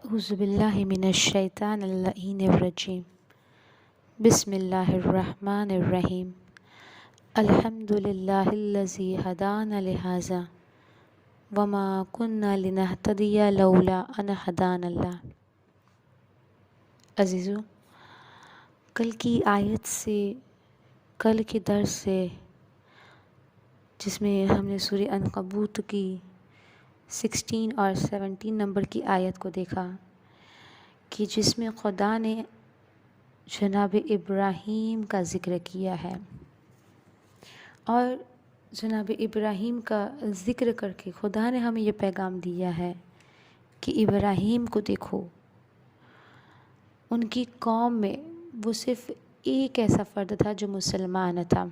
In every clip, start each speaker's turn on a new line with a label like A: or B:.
A: اعوذ باللہ من الشیطان اللعین الرجیم بسم اللہ الرحمن الرحیم الحمد للہ الذی ہدانا لہذا وما كنا لنہتدی لولا ان ہدانا اللہ۔ عزیزو، کل کی آیت سے، کل کے درس سے، جس میں ہم نے سورہ عنکبوت کی 16 اور 17 نمبر کی آیت کو دیکھا کہ جس میں خدا نے جناب ابراہیم کا ذکر کیا ہے، اور جناب ابراہیم کا ذکر کر کے خدا نے ہمیں یہ پیغام دیا ہے کہ ابراہیم کو دیکھو، ان کی قوم میں وہ صرف ایک ایسا فرد تھا جو مسلمان تھا،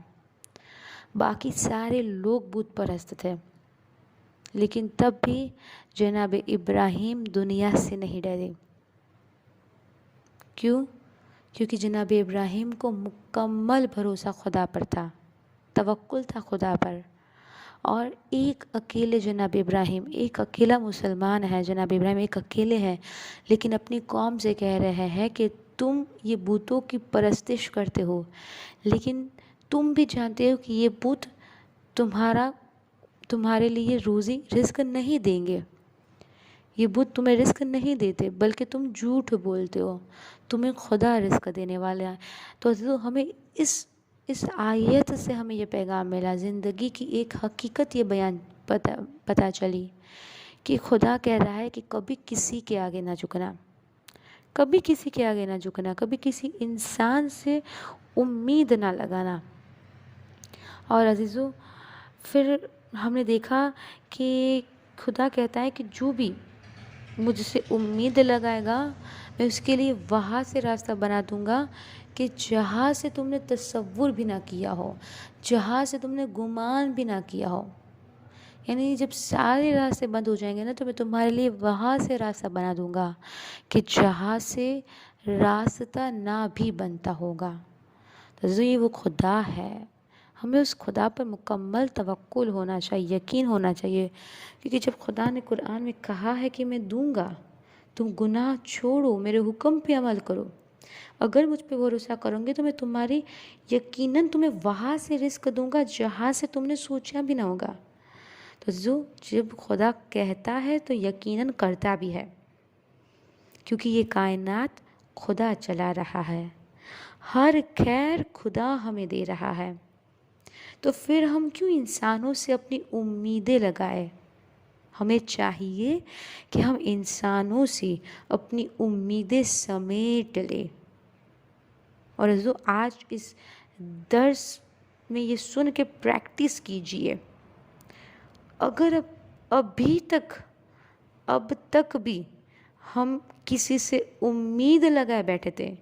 A: باقی سارے لوگ بت پرست تھے، لیکن تب بھی جناب ابراہیم دنیا سے نہیں ڈرے۔ کیوں؟ کیونکہ جناب ابراہیم کو مکمل بھروسہ خدا پر تھا، توکل تھا خدا پر، اور ایک اکیلے جناب ابراہیم، ایک اکیلا مسلمان ہے، جناب ابراہیم ایک اکیلے ہیں، لیکن اپنی قوم سے کہہ رہے ہیں کہ تم یہ بتوں کی پرستش کرتے ہو، لیکن تم بھی جانتے ہو کہ یہ بت تمہارے لیے روزی رزق نہیں دیں گے، یہ بت تمہیں رزق نہیں دیتے، بلکہ تم جھوٹ بولتے ہو، تمہیں خدا رزق دینے والا ہے۔ تو ہمیں اس آیت سے ہمیں یہ پیغام ملا، زندگی کی ایک حقیقت یہ بیان پتہ چلی کہ خدا کہہ رہا ہے کہ کبھی کسی کے آگے نہ جھکنا، کبھی کسی کے آگے نہ جھکنا، کبھی کسی انسان سے امید نہ لگانا۔ اور عزیزو، پھر ہم نے دیکھا کہ خدا کہتا ہے کہ جو بھی مجھ سے امید لگائے گا، میں اس کے لیے وہاں سے راستہ بنا دوں گا کہ جہاں سے تم نے تصور بھی نہ کیا ہو، جہاں سے تم نے گمان بھی نہ کیا ہو۔ یعنی جب سارے راستے بند ہو جائیں گے نا، تو میں تمہارے لیے وہاں سے راستہ بنا دوں گا کہ جہاں سے راستہ نہ بھی بنتا ہوگا۔ تو یہ وہ خدا ہے، ہمیں اس خدا پر مکمل توکل ہونا چاہیے، یقین ہونا چاہیے، کیونکہ جب خدا نے قرآن میں کہا ہے کہ میں دوں گا، تم گناہ چھوڑو، میرے حکم پہ عمل کرو، اگر مجھ پہ بھروسہ کرو گے تو میں یقیناً تمہیں وہاں سے رزق دوں گا جہاں سے تم نے سوچا بھی نہ ہوگا۔ تو جب خدا کہتا ہے تو یقیناً کرتا بھی ہے، کیونکہ یہ کائنات خدا چلا رہا ہے، ہر خیر خدا ہمیں دے رہا ہے، تو پھر ہم کیوں انسانوں سے اپنی امیدیں لگائے؟ ہمیں چاہیے کہ ہم انسانوں سے اپنی امیدیں سمیٹ لیں۔ اور آج اس درس میں یہ سن کے پریکٹس کیجئے، اگر اب تک بھی ہم کسی سے امید لگائے بیٹھے تھے،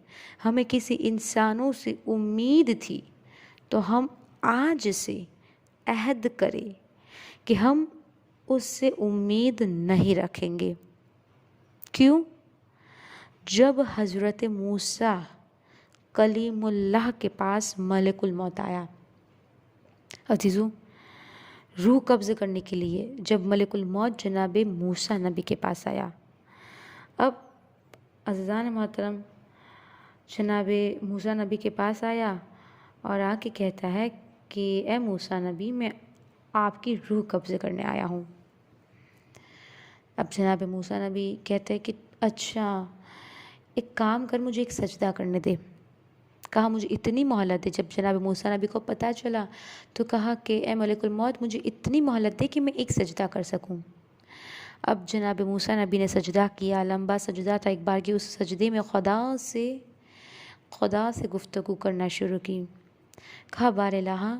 A: ہمیں کسی انسانوں سے امید تھی، تو ہم آج سے عہد کریں کہ ہم اس سے امید نہیں رکھیں گے۔ کیوں؟ جب حضرت موسیٰ کلیم اللہ کے پاس ملک الموت آیا، عزیزو، روح قبض کرنے کے لیے جب ملک الموت جناب موسیٰ نبی کے پاس آیا، اب عزیزان محترم، جناب موسیٰ نبی کے پاس آیا اور آ کے کہتا ہے کہ اے موسیٰ نبی، میں آپ کی روح قبض کرنے آیا ہوں۔ اب جناب موسیٰ نبی کہتے ہیں کہ اچھا، ایک کام کر، مجھے ایک سجدہ کرنے دے۔ کہا مجھے اتنی مہلت دے۔ جب جناب موسیٰ نبی کو پتہ چلا تو کہا کہ اے ملک الموت، مجھے اتنی مہلت دے کہ میں ایک سجدہ کر سکوں۔ اب جناب موسیٰ نبی نے سجدہ کیا، لمبا سجدہ تھا، ایک بار کی اس سجدے میں خدا سے گفتگو کرنا شروع کی۔ کہا بار الہ،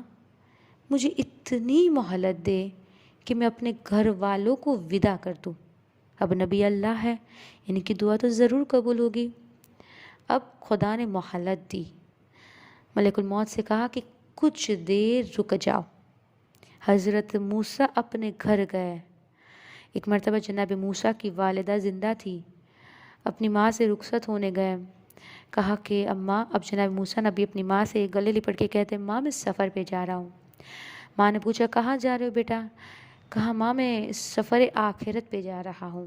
A: مجھے اتنی مہلت دے کہ میں اپنے گھر والوں کو ودا کر دوں۔ اب نبی اللہ ہے، ان کی دعا تو ضرور قبول ہوگی۔ اب خدا نے مہلت دی، ملک الموت سے کہا کہ کچھ دیر رک جاؤ۔ حضرت موسیٰ اپنے گھر گئے۔ ایک مرتبہ جناب موسیٰ کی والدہ زندہ تھی، اپنی ماں سے رخصت ہونے گئے، کہا کہ اماں، اب جناب موسیٰ نبی اپنی ماں سے گلے لپٹ کے کہتے ہیں، ماں میں سفر پہ جا رہا ہوں۔ ماں نے پوچھا کہاں جا رہے ہو بیٹا؟ کہا ماں میں سفر آخرت پہ جا رہا ہوں۔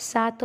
A: 7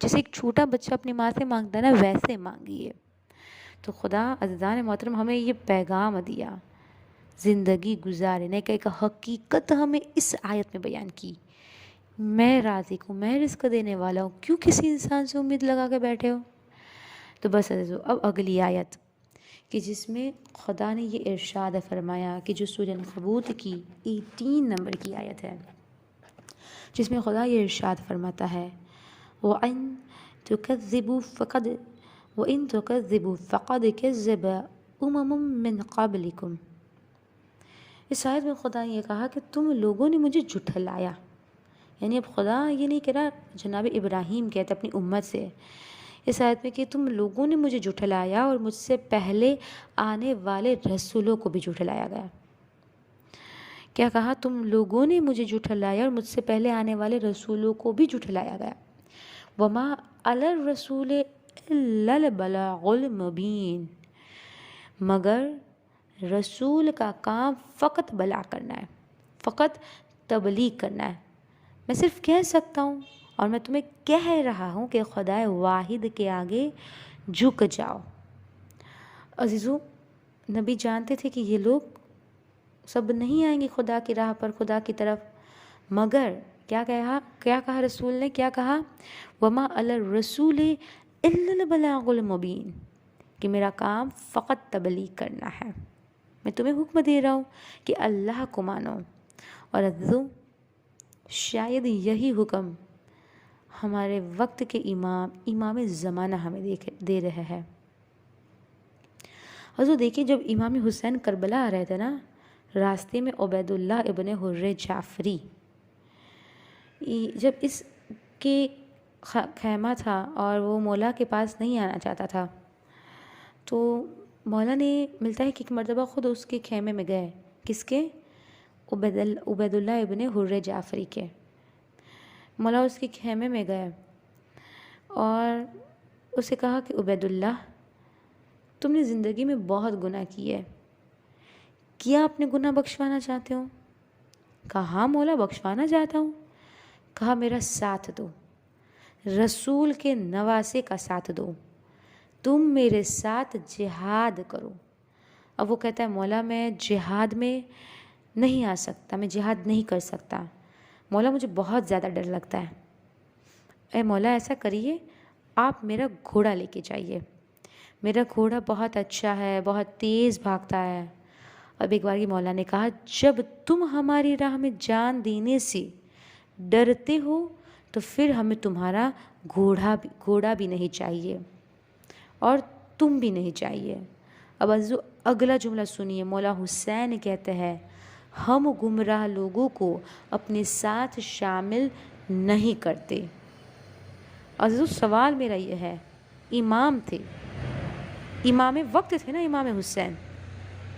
A: جیسے ایک چھوٹا بچہ اپنی ماں سے مانگتا ہے نا، ویسے مانگیے۔ تو خدا عزیزان محترم ہمیں یہ پیغام دیا، زندگی گزارنے کا ایک حقیقت ہمیں اس آیت میں بیان کی، میں رازق ہوں، میں رزق دینے والا ہوں، کیوں کسی انسان سے امید لگا کے بیٹھے ہو؟ تو بس عزیزو، اب اگلی آیت کہ جس میں خدا نے یہ ارشاد فرمایا کہ جو سورہ عنکبوت کی 18 نمبر کی آیت ہے، جس میں خدا یہ ارشاد فرماتا ہے وَإِن تُكَذِّبُوا فَقَدْ كَذَّبَ أُمَمٌ مِّن قَبْلِكُمْ۔ اس آیت میں خدا نے یہ کہا کہ تم لوگوں نے مجھے جھٹلایا، یعنی اب خدا یہ نہیں کہہ رہا، جناب ابراہیم کہتے اپنی امت سے اس آیت میں کہ تم لوگوں نے مجھے جھٹلایا اور مجھ سے پہلے آنے والے رسولوں کو بھی جھٹلایا گیا۔ کیا کہا؟ تم لوگوں نے مجھے جھٹلایا اور مجھ سے پہلے آنے والے رسولوں کو بھی جھٹلایا گیا۔ وَمَا عَلَى الرَّسُولِ إِلَّا الْبَلَاغُ الْمُبِينُ، مگر رسول کا کام فقط بلاغ کرنا ہے، فقط تبلیغ کرنا ہے۔ میں صرف کہہ سکتا ہوں اور میں تمہیں کہہ رہا ہوں کہ خدا واحد کے آگے جھک جاؤ۔ عزیزو، نبی جانتے تھے کہ یہ لوگ سب نہیں آئیں گے خدا کی راہ پر، خدا کی طرف، مگر کیا کہا رسول نے؟ کیا کہا؟ وَمَا عَلَى الرَّسُولِ إِلَّا الْبَلَاغُ الْمُبِينُ، کہ میرا کام فقط تبلیغ کرنا ہے، میں تمہیں حکم دے رہا ہوں کہ اللہ کو مانو۔ اور عزیزو، شاید یہی حکم ہمارے وقت کے امام زمانہ ہمیں دے رہے ہیں۔ حضور دیکھیے، جب امام حسین کربلا آ رہے تھے نا، راستے میں عبید اللہ ابن حر جعفری، جب اس کے خیمہ تھا اور وہ مولا کے پاس نہیں آنا چاہتا تھا، تو مولا نے ملتا ہے کہ ایک مرتبہ خود اس کے خیمے میں گئے۔ کس کے؟ عبید اللہ ابن حر جعفری کے۔ مولا اس کے خیمے میں گئے اور اسے کہا کہ عبید اللہ، تم نے زندگی میں بہت گناہ کیے، کیا اپنے گناہ بخشوانا چاہتے ہو؟ کہا ہاں مولا، بخشوانا چاہتا ہوں۔ کہا میرا ساتھ دو، رسول کے نواسے کا ساتھ دو، تم میرے ساتھ جہاد کرو۔ اب وہ کہتا ہے مولا میں جہاد میں نہیں آ سکتا، میں جہاد نہیں کر سکتا مولا، مجھے بہت زیادہ ڈر لگتا ہے۔ اے مولا ایسا کریے، آپ میرا گھوڑا لے کے جائیے، میرا گھوڑا بہت اچھا ہے، بہت تیز بھاگتا ہے۔ اب ایک بار مولا نے کہا جب تم ہماری راہ میں جان دینے سے ڈرتے ہو تو پھر ہمیں تمہارا گھوڑا بھی نہیں چاہیے اور تم بھی نہیں چاہیے۔ اب اگلا جملہ سنیے، مولا حسین کہتے ہیں ہم گمراہ لوگوں کو اپنے ساتھ شامل نہیں کرتے۔ عزیزو، سوال میرا یہ ہے، امام تھے، امام وقت تھے نا امام حسین،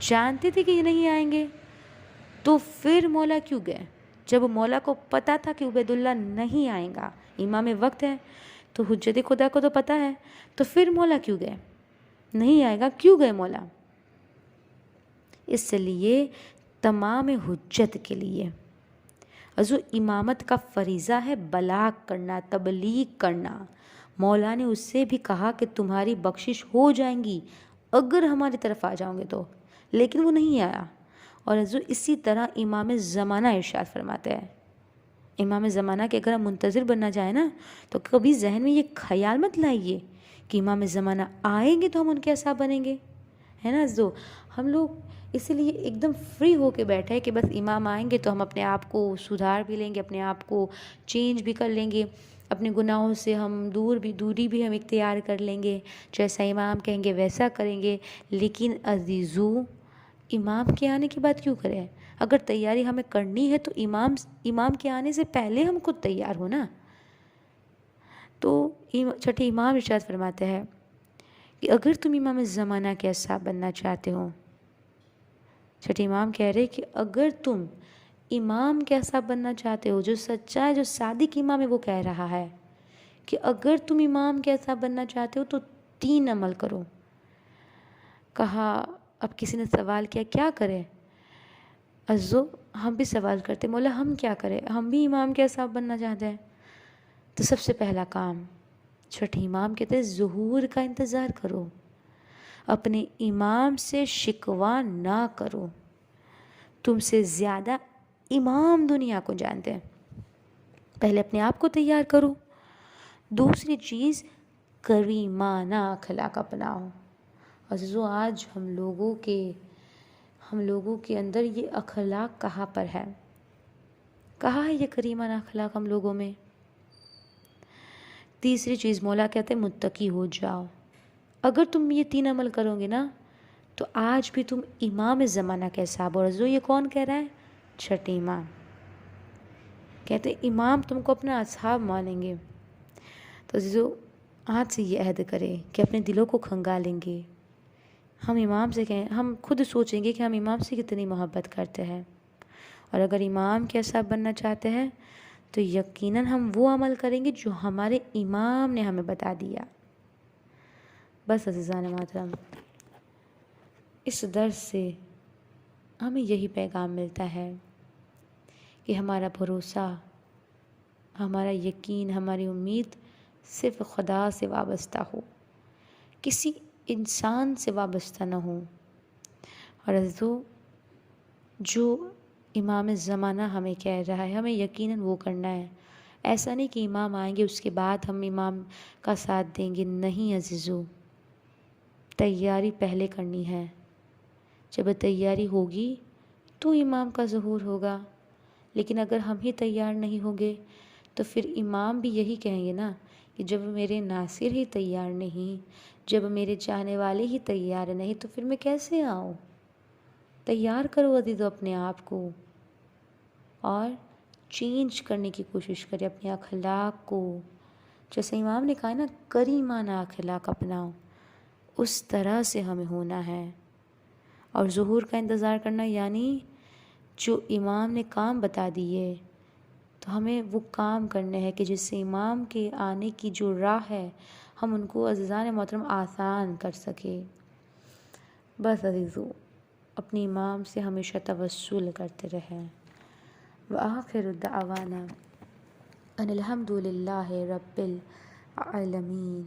A: جانتے تھے کہ یہ نہیں آئیں گے، تو پھر مولا کیوں گئے؟ جب مولا کو پتا تھا کہ عبید اللہ نہیں آئیں گا، امام وقت ہے تو حجت خدا کو تو پتا ہے، تو پھر مولا کیوں گئے؟ نہیں آئے گا، کیوں گئے مولا؟ اس لیے تمام حجت کے لیے۔ حضور امامت کا فریضہ ہے بلاغ کرنا، تبلیغ کرنا۔ مولا نے اس سے بھی کہا کہ تمہاری بخشش ہو جائیں گی اگر ہماری طرف آ جاؤں گے تو، لیکن وہ نہیں آیا۔ اور حضور اسی طرح امام زمانہ ارشاد فرماتے ہیں، امام زمانہ کے اگر ہم منتظر بننا چاہیں نا، تو کبھی ذہن میں یہ خیال مت لائیے کہ امام زمانہ آئیں گے تو ہم ان کے اصحاب بنیں گے، ہے نا عزیزو؟ ہم لوگ اسی لیے ایک دم فری ہو کے بیٹھے ہیں کہ بس امام آئیں گے تو ہم اپنے آپ کو سدھار بھی لیں گے، اپنے آپ کو چینج بھی کر لیں گے، اپنے گناہوں سے ہم دوری بھی ہم اختیار کر لیں گے، جیسا امام کہیں گے ویسا کریں گے۔ لیکن عزیزو، امام کے آنے کی بات کیوں کریں؟ اگر تیاری ہمیں کرنی ہے تو امام کے آنے سے پہلے ہم خود تیار ہو نا۔ تو چھٹے امام ارشاد فرماتے ہیں کہ اگر تم امام زمانہ کے اصحاب بننا چاہتے ہو، چھٹے امام کہہ رہے کہ اگر تم امام کے اصحاب بننا چاہتے ہو، جو سچا ہے، جو صادق امام ہے، وہ کہہ رہا ہے کہ اگر تم امام کے اصحاب بننا چاہتے ہو تو 3 عمل کرو۔ کہا، اب کسی نے سوال کیا کیا کریں؟ عزو، ہم بھی سوال کرتے، مولا ہم کیا کریں، ہم بھی امام کے اصحاب بننا چاہتے ہیں۔ تو سب سے پہلا کام چھٹے امام کہتے ہیں ظہور کا انتظار کرو، اپنے امام سے شکوہ نہ کرو، تم سے زیادہ امام دنیا کو جانتے ہیں، پہلے اپنے آپ کو تیار کرو۔ دوسری چیز، کریمانہ اخلاق اپناؤ۔ عزیزو، آج ہم لوگوں کے اندر یہ اخلاق کہاں پر ہے؟ کہاں ہے یہ کریمانہ اخلاق ہم لوگوں میں؟ تیسری چیز، مولا کہتے ہیں متقی ہو جاؤ۔ اگر تم یہ 3 عمل کرو گے نا تو آج بھی تم امام زمانہ کے حساب ہو۔ عزیزو، یہ کون کہہ رہا ہے؟ چھٹے امام کہتے ہیں امام تم کو اپنا اصحاب مانیں گے۔ تو عزیزو، آج سے یہ عہد کریں کہ اپنے دلوں کو کھنگالیں گے، ہم امام سے کہیں، ہم خود سوچیں گے کہ ہم امام سے کتنی محبت کرتے ہیں، اور اگر امام کے اصحاب بننا چاہتے ہیں تو یقیناً ہم وہ عمل کریں گے جو ہمارے امام نے ہمیں بتا دیا۔ بس عزیزان محترم، اس درس سے ہمیں یہی پیغام ملتا ہے کہ ہمارا بھروسہ، ہمارا یقین، ہماری امید صرف خدا سے وابستہ ہو، کسی انسان سے وابستہ نہ ہو۔ اور عزیزو، جو امام زمانہ ہمیں کہہ رہا ہے ہمیں یقیناً وہ کرنا ہے۔ ایسا نہیں کہ امام آئیں گے اس کے بعد ہم امام کا ساتھ دیں گے، نہیں عزیزو، تیاری پہلے کرنی ہے۔ جب تیاری ہوگی تو امام کا ظہور ہوگا، لیکن اگر ہم ہی تیار نہیں ہوں گے تو پھر امام بھی یہی کہیں گے نا کہ جب میرے ناصر ہی تیار نہیں، جب میرے چاہنے والے ہی تیار نہیں تو پھر میں کیسے آؤں؟ تیار کرو عزیزو اپنے آپ کو، اور چینج کرنے کی کوشش کرے اپنے اخلاق کو۔ جیسے امام نے کہا نا کریمانہ اخلاق اپناؤ، اس طرح سے ہمیں ہونا ہے۔ اور ظہور کا انتظار کرنا یعنی جو امام نے کام بتا دیے تو ہمیں وہ کام کرنے ہیں کہ جس سے امام کے آنے کی جو راہ ہے ہم ان کو عزیزان محترم آسان کر سکے۔ بس عزیزو، اپنے امام سے ہمیشہ توسل کرتے رہیں۔ وآخر دعوانا ان الحمد للہ رب العالمین۔